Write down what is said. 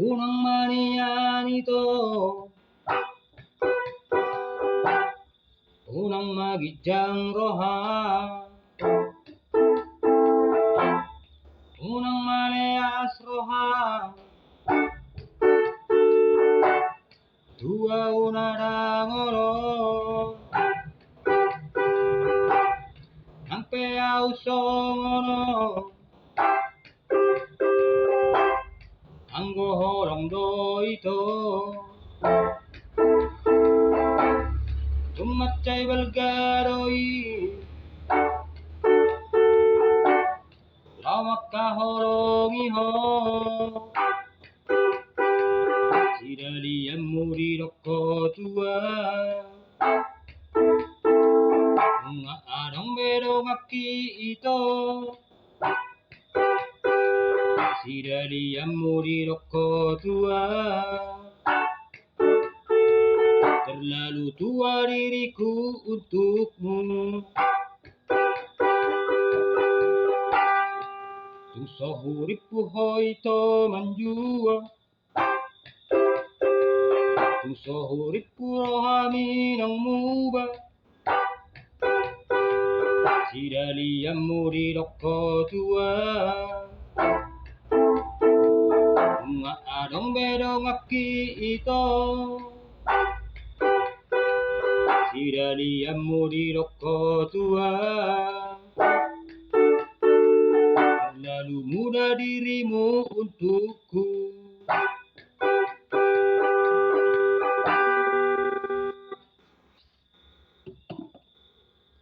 unang manian ito, unang magidyang roha, unang maleas roha, dua unadangolo, ang peyaw songono, ang gohorong do ito, tumatay balgaroi, lamak kahorong iho, sidali ang murirok ko tua, mga adong bedong aki ito, sidali ang murirok ko tua, terlalu tua diriku untukmu. Tu sohuripu hoi to manjua, tu sohuripu rohami nang muba, sidali ang murirok ko tua, mga adong bedong aki ito, sidali ang murirok ko tua, terlalu muda dirimu untukku.